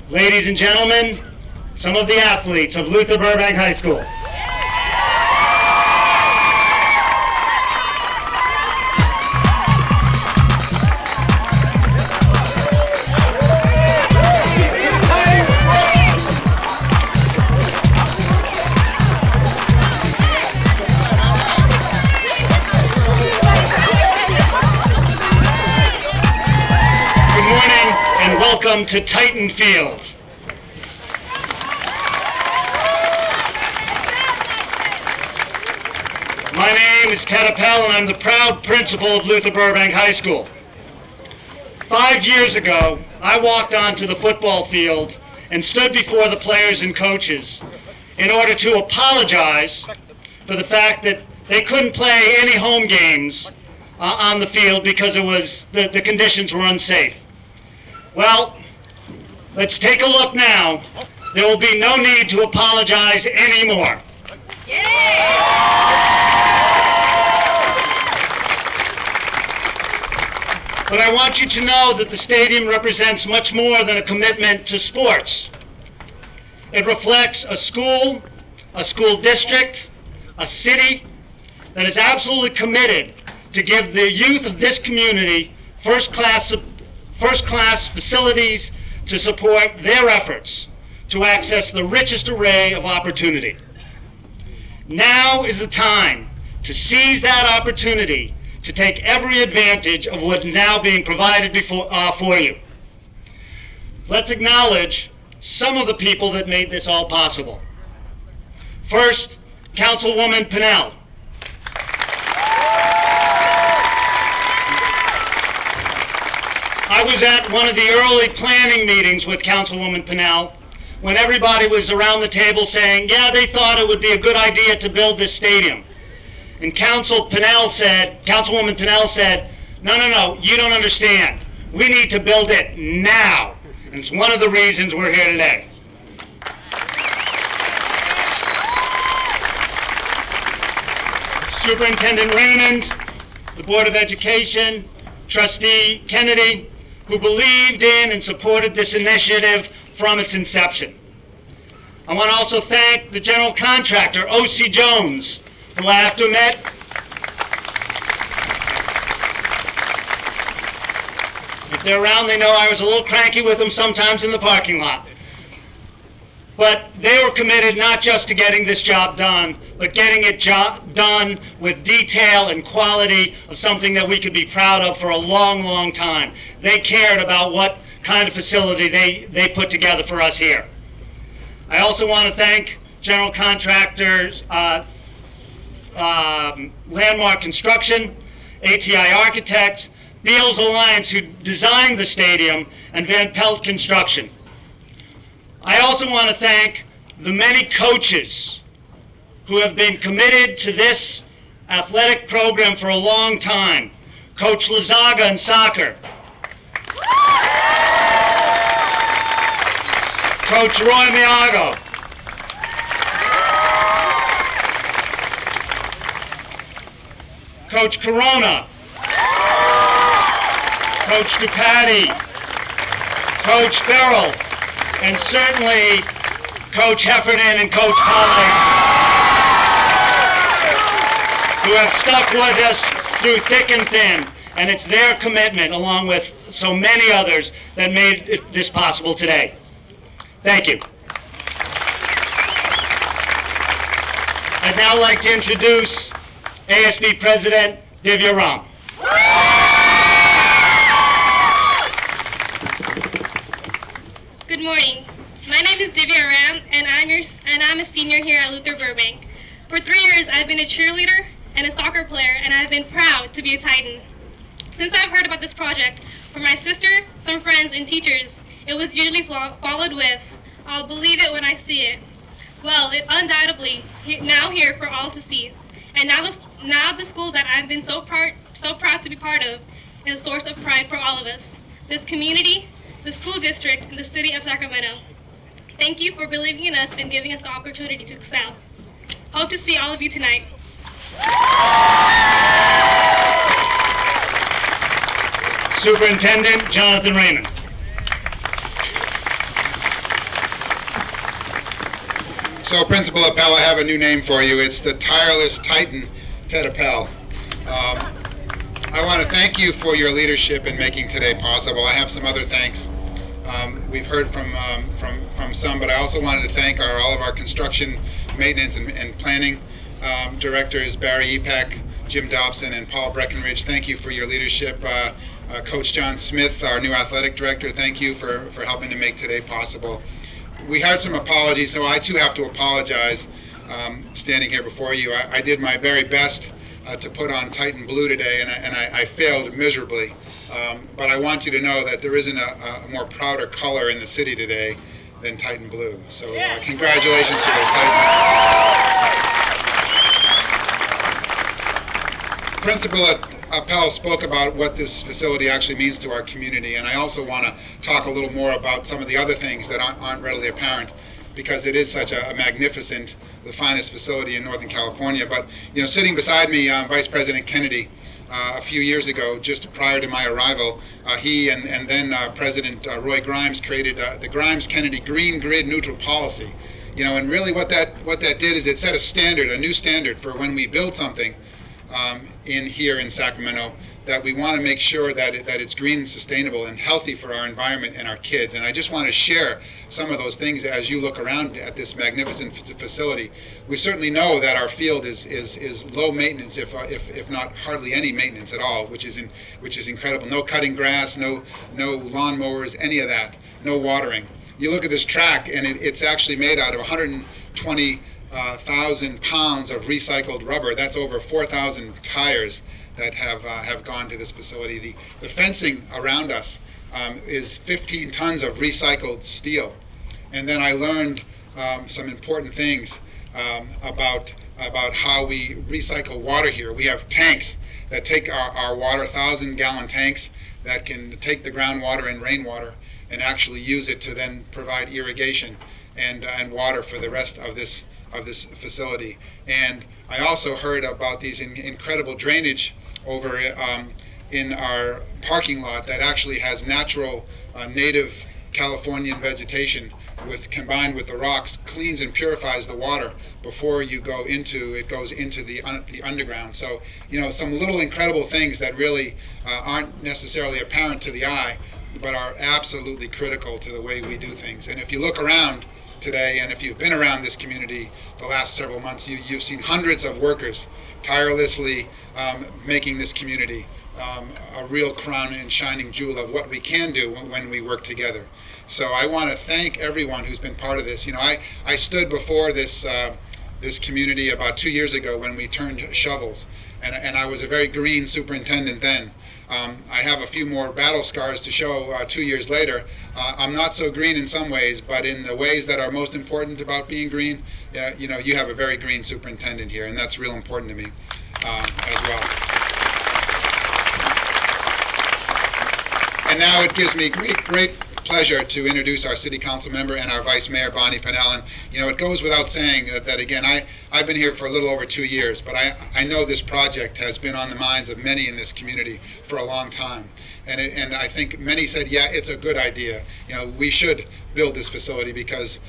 Ladies and gentlemen, some of the athletes of Luther Burbank High School. Welcome to Titan Field. My name is Ted Appel, and I'm the proud principal of Luther Burbank High School. 5 years ago, I walked onto the football field and stood before the players and coaches in order to apologize for the fact that they couldn't play any home games on the field because the conditions were unsafe. Well, let's take a look now. There will be no need to apologize anymore. But I want you to know that the stadium represents much more than a commitment to sports. It reflects a school district, a city that is absolutely committed to give the youth of this community first-class facilities to support their efforts to access the richest array of opportunity. Now is the time to seize that opportunity to take every advantage of what is now being provided for you. Let's acknowledge some of the people that made this all possible. First, Councilwoman Pinnell. I was at one of the early planning meetings with Councilwoman Pinnell when everybody was around the table saying, yeah, they thought it would be a good idea to build this stadium. And Councilwoman Pinnell said, no, you don't understand. We need to build it now. And it's one of the reasons we're here today. Superintendent Raymond, the Board of Education, Trustee Kennedy, who believed in and supported this initiative from its inception. I want to also thank the general contractor, O.C. Jones, who I have to admit, if they're around, they know I was a little cranky with them sometimes in the parking lot. But they were committed not just to getting this job done, but getting it done with detail and quality of something that we could be proud of for a long, long time. They cared about what kind of facility they put together for us here. I also want to thank general contractors, Landmark Construction, ATI Architects, Beals Alliance, who designed the stadium, and Van Pelt Construction. I also want to thank the many coaches who have been committed to this athletic program for a long time. Coach Lazaga in soccer. Coach Roy Miago. Coach Corona. Coach Dupatti. Coach Farrell. And certainly Coach Heffernan and Coach Holly, who have stuck with us through thick and thin. And it's their commitment, along with so many others, that made this possible today. Thank you. I'd now like to introduce ASB President Divya Ram. Good morning. My name is Divya Ram, and I'm a senior here at Luther Burbank. For 3 years, I've been a cheerleader and a soccer player, and I've been proud to be a Titan. Since I've heard about this project from my sister, some friends, and teachers, it was usually followed with, "I'll believe it when I see it." Well, it undoubtedly now here for all to see. And now the school that I've been so proud to be part of is a source of pride for all of us. This community, the school district, and the city of Sacramento. Thank you for believing in us and giving us the opportunity to excel. Hope to see all of you tonight. Superintendent Jonathan Raymond. So, Principal Appel, I have a new name for you. It's the tireless Titan, Ted Appel. I want to thank you for your leadership in making today possible. I have some other thanks. We've heard from some, but I also wanted to thank all of our construction, maintenance, and planning directors, Barry Epek, Jim Dobson, and Paul Breckenridge. Thank you for your leadership. Coach John Smith, our new athletic director, thank you for helping to make today possible. We had some apologies, so I too have to apologize standing here before you. I did my very best to put on Titan Blue today, and I failed miserably. But I want you to know that there isn't a more prouder color in the city today than Titan Blue. So congratulations to those Titans. Principal Appel spoke about what this facility actually means to our community, and I also want to talk a little more about some of the other things that aren't readily apparent, because it is such a magnificent, the finest facility in Northern California. But sitting beside me, Vice President Kennedy, a few years ago, just prior to my arrival, he and then President Roy Grimes created the Grimes-Kennedy Green Grid Neutral Policy. And really what that did is it set a standard, a new standard for when we build something here in Sacramento, that we want to make sure that it's green and sustainable and healthy for our environment and our kids. And I just want to share some of those things as you look around at this magnificent facility. We certainly know that our field is low maintenance, if not hardly any maintenance at all, which is incredible. No cutting grass, no lawn mowers, any of that, no watering. You look at this track, and it's actually made out of 120,000 pounds of recycled rubber. That's over 4,000 tires that have gone to this facility. The fencing around us is 15 tons of recycled steel. And then I learned some important things about how we recycle water here. We have tanks that take our water, 1,000-gallon tanks that can take the groundwater and rainwater and actually use it to then provide irrigation and water for the rest of this facility. And I also heard about these incredible drainage over in our parking lot that actually has natural native Californian vegetation combined with the rocks, cleans and purifies the water before it goes into the underground. So some little incredible things that really aren't necessarily apparent to the eye, but are absolutely critical to the way we do things. And if you look around today, and if you've been around this community the last several months, you've seen hundreds of workers tirelessly making this community a real crown and shining jewel of what we can do when we work together. So I want to thank everyone who's been part of this. I stood before this community about 2 years ago when we turned shovels, and I was a very green superintendent then. I have a few more battle scars to show 2 years later. I'm not so green in some ways, but in the ways that are most important about being green, you have a very green superintendent here, and that's real important to me as well. And now it gives me great pleasure to introduce our City Council member and our Vice Mayor, Bonnie Pennell. And it goes without saying that again, I've been here for a little over 2 years, but I know this project has been on the minds of many in this community for a long time. And I think many said, yeah, it's a good idea. We should build this facility because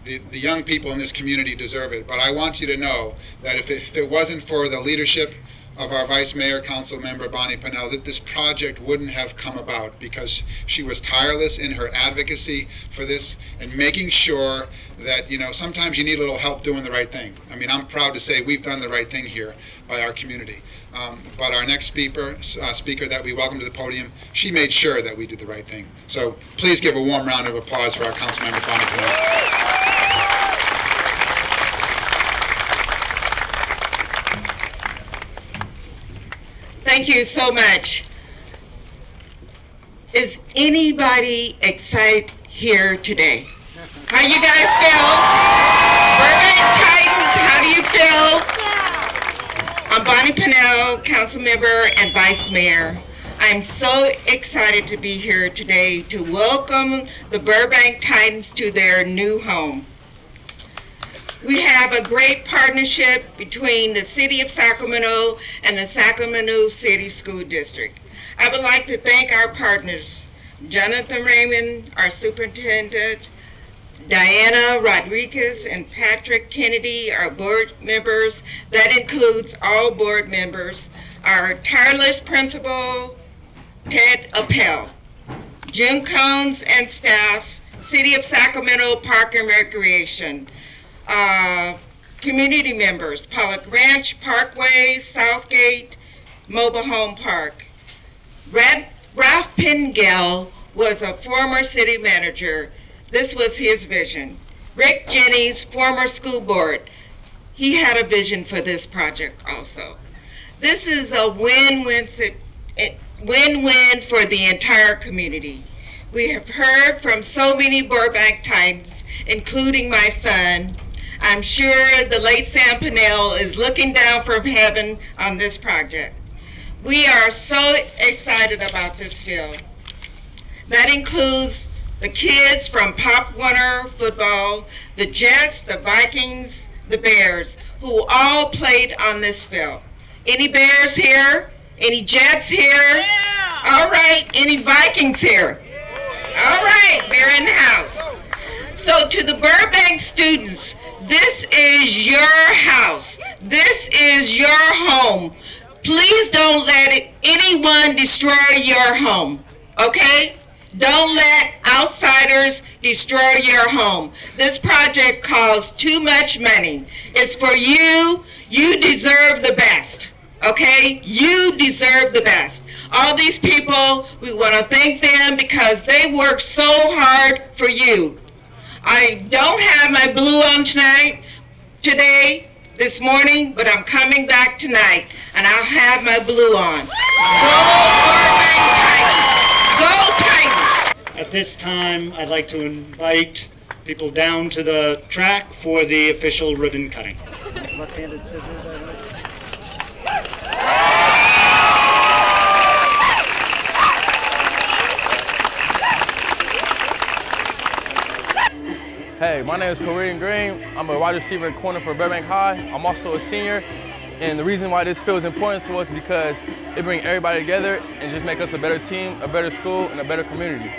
the young people in this community deserve it. But I want you to know that if it wasn't for the leadership of our Vice Mayor, Council Member Bonnie Pennell, that this project wouldn't have come about, because she was tireless in her advocacy for this and making sure that, sometimes you need a little help doing the right thing. I mean, I'm proud to say we've done the right thing here by our community. But our next speaker that we welcome to the podium, she made sure that we did the right thing. So please give a warm round of applause for our Council Member Bonnie Pennell. Thank you so much. Is anybody excited here today? How you guys feel? Burbank Titans, how do you feel? I'm Bonnie Pennell, Council Member and Vice Mayor. I'm so excited to be here today to welcome the Burbank Titans to their new home. We have a great partnership between the City of Sacramento and the Sacramento City School District. I would like to thank our partners, Jonathan Raymond, our Superintendent, Diana Rodriguez and Patrick Kennedy are board members. That includes all board members. Our tireless principal, Ted Appel. June Cones and staff, City of Sacramento Park and Recreation. Community members, Pollock Ranch, Parkway, Southgate, Mobile Home Park. Ralph Pingell was a former city manager. This was his vision. Rick Jennings, former school board. He had a vision for this project also. This is a win-win for the entire community. We have heard from so many Burbank Titans, including my son. I'm sure the late Sam Pinnell is looking down from heaven on this project. We are so excited about this field. That includes the kids from Pop Warner football, the Jets, the Vikings, the Bears, who all played on this field. Any Bears here? Any Jets here? Yeah. All right, any Vikings here? Yeah. All right, they're in the house. So to the Burbank students, this is your house. This is your home. Please don't let anyone destroy your home, okay? Don't let outsiders destroy your home. This project costs too much money. It's for you. You deserve the best, okay? You deserve the best. All these people, we want to thank them because they work so hard for you. I don't have my blue on this morning, but I'm coming back tonight, and I'll have my blue on. Go Burbank Titans! Go Titans! At this time, I'd like to invite people down to the track for the official ribbon cutting. Left-handed scissors, I think. Hey, my name is Korean Green. I'm a wide receiver at corner for Burbank High. I'm also a senior, and the reason why this field is important to us is because it brings everybody together and just make us a better team, a better school, and a better community.